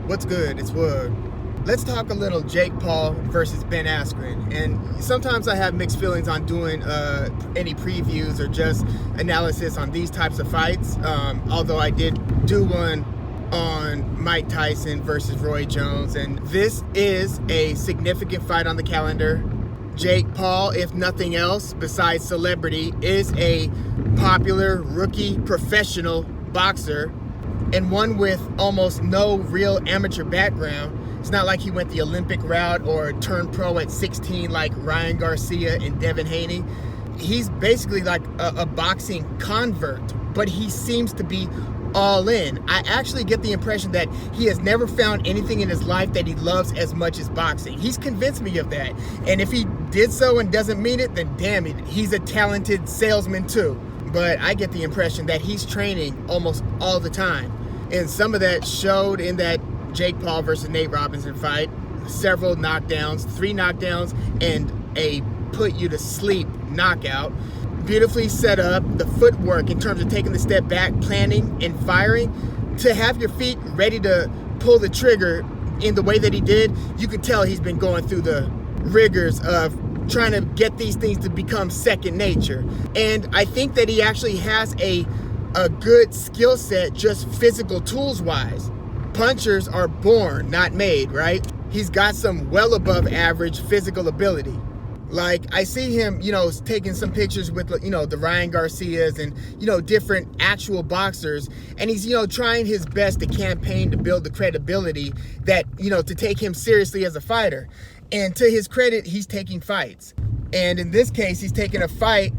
What's good? It's Wood. Let's talk a little Jake Paul versus Ben Askren. And sometimes I have mixed feelings on doing any previews or just analysis on these types of fights. Although I did do one on Mike Tyson versus Roy Jones. And this is a significant fight on the calendar. Jake Paul, if nothing else, besides celebrity, is a popular rookie professional boxer and one with almost no real amateur background. It's not like he went the Olympic route or turned pro at 16 like Ryan Garcia and Devin Haney. He's basically like a boxing convert, but he seems to be all in. I actually get the impression that he has never found anything in his life that he loves as much as boxing. He's convinced me of that. And if he did so and doesn't mean it, then damn it, he's a talented salesman too. But I get the impression that he's training almost all the time. And some of that showed in that Jake Paul versus Nate Robinson fight. Several knockdowns, 3 knockdowns, and a put-you-to-sleep knockout. Beautifully set up, the footwork in terms of taking the step back, planning, and firing. To have your feet ready to pull the trigger in the way that he did, you could tell he's been going through the rigors of trying to get these things to become second nature. And I think that he actually has a good skill set, just physical tools wise. Punchers are born, not made, right? He's got some well above average physical ability. Like, I see him, taking some pictures with, the Ryan Garcias and, different actual boxers. And he's, trying his best to campaign to build the credibility that, to take him seriously as a fighter. And to his credit, he's taking fights. And in this case, he's taking a fight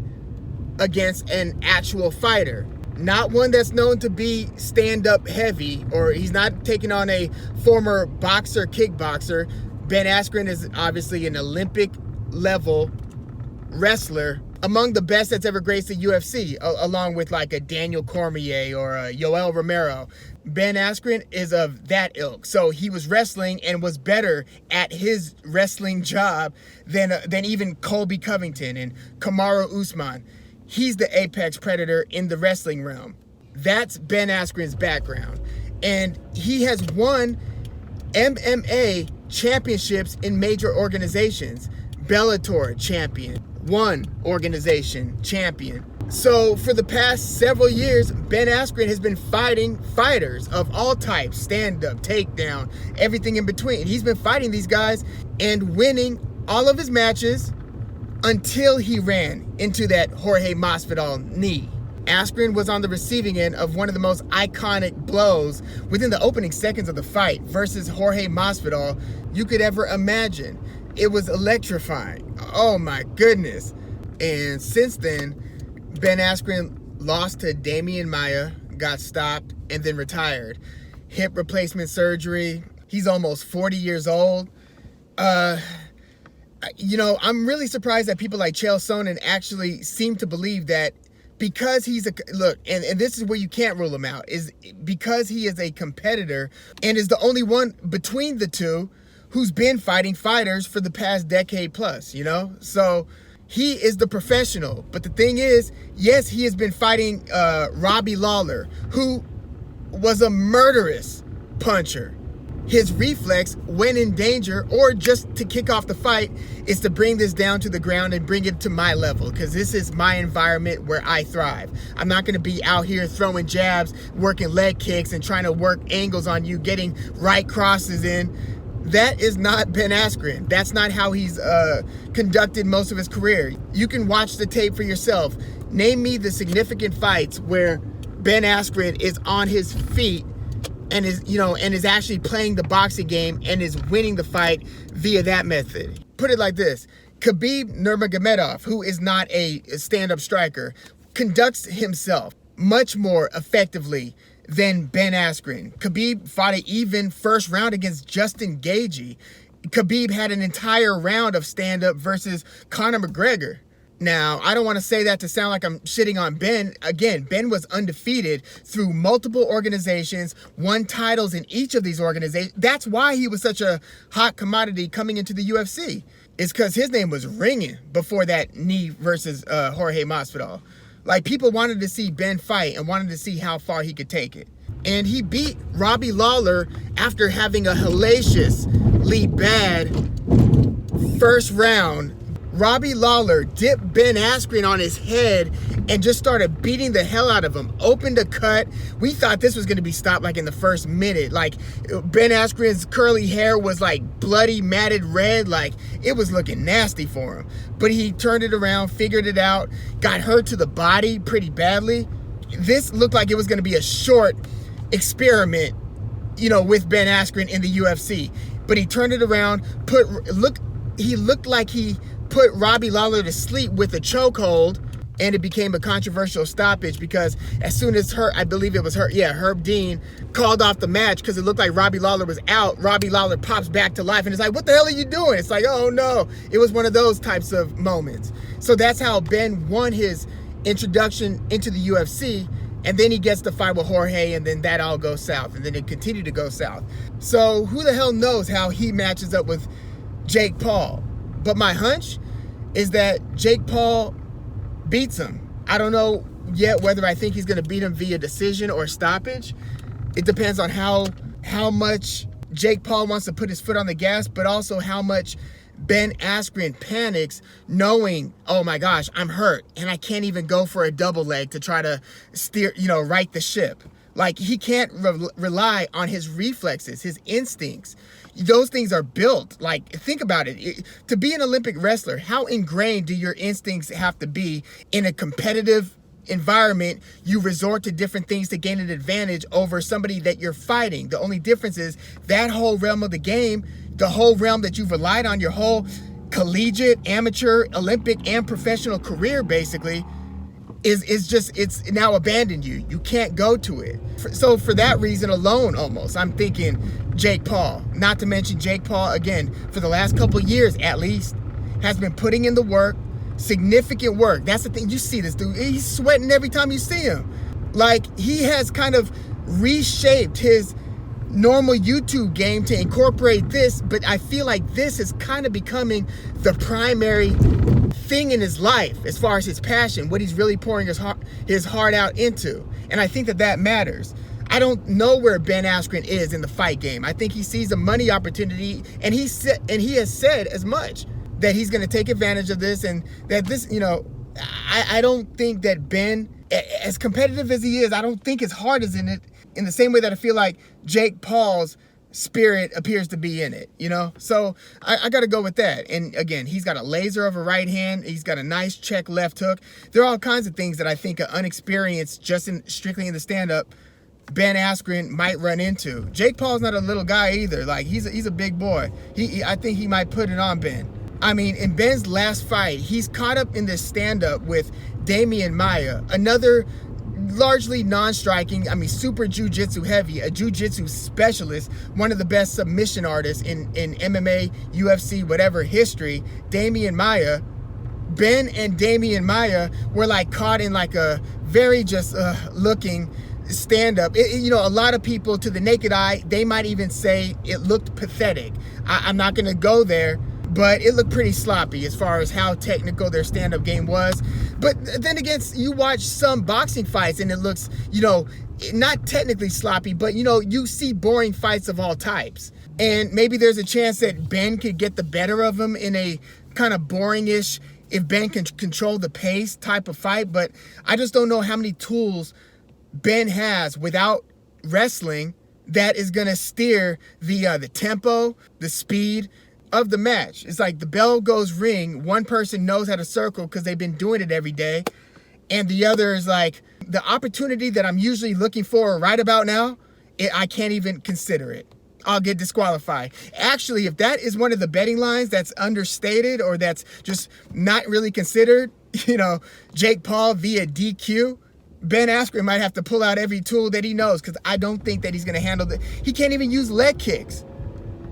against an actual fighter. Not one that's known to be stand-up heavy, or he's not taking on a former boxer, kickboxer. Ben Askren is obviously an Olympic-level wrestler, among the best that's ever graced the UFC, along with like a Daniel Cormier or a Yoel Romero. Ben Askren is of that ilk. So he was wrestling and was better at his wrestling job than even Colby Covington and Kamaru Usman. He's the apex predator in the wrestling realm. That's Ben Askren's background. And he has won MMA championships in major organizations. Bellator champion, one organization champion. So for the past several years, Ben Askren has been fighting fighters of all types, stand-up, takedown, everything in between. He's been fighting these guys and winning all of his matches until he ran into that Jorge Masvidal knee. Askren was on the receiving end of one of the most iconic blows within the opening seconds of the fight versus Jorge Masvidal you could ever imagine. It was electrifying. Oh my goodness. And since then, Ben Askren lost to Damian Maia, got stopped, and then retired. Hip replacement surgery. He's almost 40 years old. I'm really surprised that people like Chael Sonnen actually seem to believe that because he's and this is where you can't rule him out, is because he is a competitor and is the only one between the two who's been fighting fighters for the past decade plus, So he is the professional. But the thing is, yes, he has been fighting Robbie Lawler, who was a murderous puncher. His reflex when in danger or just to kick off the fight is to bring this down to the ground and bring it to my level, because this is my environment where I thrive. I'm not going to be out here throwing jabs, working leg kicks, and trying to work angles on you, getting right crosses in. That is not Ben Askren. That's not how he's conducted most of his career. You can watch the tape for yourself. Name me the significant fights where Ben Askren is on his feet and is actually playing the boxing game and is winning the fight via that method. Put it like this. Khabib Nurmagomedov, who is not a stand-up striker, conducts himself much more effectively than Ben Askren. Khabib fought an even first round against Justin Gaethje. Khabib had an entire round of stand-up versus Conor McGregor. Now, I don't want to say that to sound like I'm shitting on Ben. Again, Ben was undefeated through multiple organizations, won titles in each of these organizations. That's why he was such a hot commodity coming into the UFC. It's because his name was ringing before that knee versus Jorge Masvidal. Like, people wanted to see Ben fight and wanted to see how far he could take it. And he beat Robbie Lawler after having a hellaciously bad first round. Robbie Lawler dipped Ben Askren on his head and just started beating the hell out of him. Opened a cut. We thought this was going to be stopped like in the first minute. Like Ben Askren's curly hair was like bloody, matted red. Like it was looking nasty for him. But he turned it around, figured it out, got hurt to the body pretty badly. This looked like it was going to be a short experiment, with Ben Askren in the UFC. But he turned it around, he looked like he put Robbie Lawler to sleep with a chokehold, and it became a controversial stoppage because as soon as Herb Dean called off the match because it looked like Robbie Lawler was out, Robbie Lawler pops back to life and it's like, what the hell are you doing? It's like, oh no. It was one of those types of moments. So that's how Ben won his introduction into the UFC, and then he gets to fight with Jorge, and then that all goes south, and then it continued to go south. So who the hell knows how he matches up with Jake Paul? But my hunch is that Jake Paul beats him. I don't know yet whether I think he's going to beat him via decision or stoppage. It depends on how much Jake Paul wants to put his foot on the gas, but also how much Ben Askren panics knowing, oh my gosh, I'm hurt and I can't even go for a double leg to try to steer, right the ship. Like he can't rely on his reflexes, his instincts. Those things are built. Like, think about it. To be an Olympic wrestler, how ingrained do your instincts have to be in a competitive environment? You resort to different things to gain an advantage over somebody that you're fighting. The only difference is that whole realm of the game, the whole realm that you've relied on your whole collegiate, amateur, Olympic, and professional career, basically, it's now abandoned you. You can't go to it. So for that reason alone, almost, I'm thinking Jake Paul. Not to mention Jake Paul, again, for the last couple years at least, has been putting in the work, significant work. That's the thing. You see this dude, he's sweating every time you see him. Like, he has kind of reshaped his normal YouTube game to incorporate this, but I feel like this is kind of becoming the primary thing in his life as far as his passion, what he's really pouring his heart out into. And I think that matters. I don't know where Ben Askren is in the fight game. I think he sees a money opportunity, and he has said as much, that he's going to take advantage of this, and that this, I don't think that Ben, as competitive as he is, I don't think his heart is in it in the same way that I feel like Jake Paul's spirit appears to be in it, So I got to go with that. And again, he's got a laser of a right hand. He's got a nice check left hook. There are all kinds of things that I think are unexperienced, strictly in the stand-up, Ben Askren might run into. Jake Paul's not a little guy either. Like, he's a big boy. I think he might put it on Ben. I mean, in Ben's last fight, he's caught up in this stand-up with Damian Maia, another largely non-striking, super jiu-jitsu heavy, a jiu-jitsu specialist, one of the best submission artists in MMA, UFC, whatever history, Damian Maia. Ben and Damian Maia were like caught in like a very just looking stand-up. A lot of people, to the naked eye, they might even say it looked pathetic. I'm not going to go there, but it looked pretty sloppy as far as how technical their stand-up game was. But then again, you watch some boxing fights and it looks, not technically sloppy, but, you see boring fights of all types. And maybe there's a chance that Ben could get the better of him in a kind of boring-ish, if Ben can control the pace type of fight. But I just don't know how many tools Ben has without wrestling that is going to steer the tempo, the speed of the match. It's like the bell goes ring, one person knows how to circle because they've been doing it every day, and the other is like, the opportunity that I'm usually looking for right about now, I can't even consider it. I'll get disqualified. Actually, if that is one of the betting lines that's understated or that's just not really considered, Jake Paul via DQ, Ben Askren might have to pull out every tool that he knows, because I don't think that he's going to handle he can't even use leg kicks.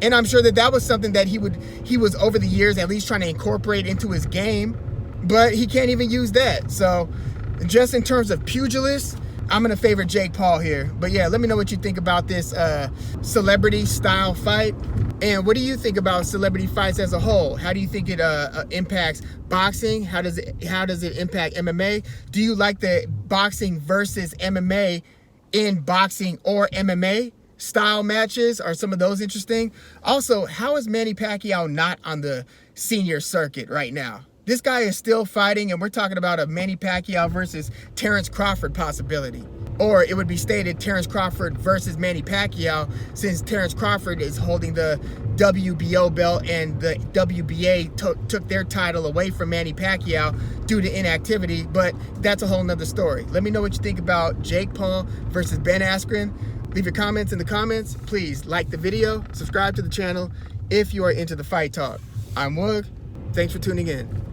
And I'm sure that was something that he was over the years at least trying to incorporate into his game, but he can't even use that. So just in terms of pugilists, I'm going to favor Jake Paul here. But yeah, let me know what you think about this celebrity style fight. And what do you think about celebrity fights as a whole? How do you think it impacts boxing? How does it impact MMA? Do you like the boxing versus MMA in boxing or MMA style matches? Are some of those interesting? Also, how is Manny Pacquiao not on the senior circuit right now? This guy is still fighting, and we're talking about a Manny Pacquiao versus Terrence Crawford possibility. Or it would be stated Terrence Crawford versus Manny Pacquiao, since Terrence Crawford is holding the WBO belt and the WBA took their title away from Manny Pacquiao due to inactivity. But that's a whole nother story. Let me know what you think about Jake Paul versus Ben Askren. Leave your comments in the comments. Please like the video, subscribe to the channel if you are into the fight talk. I'm Woog. Thanks for tuning in.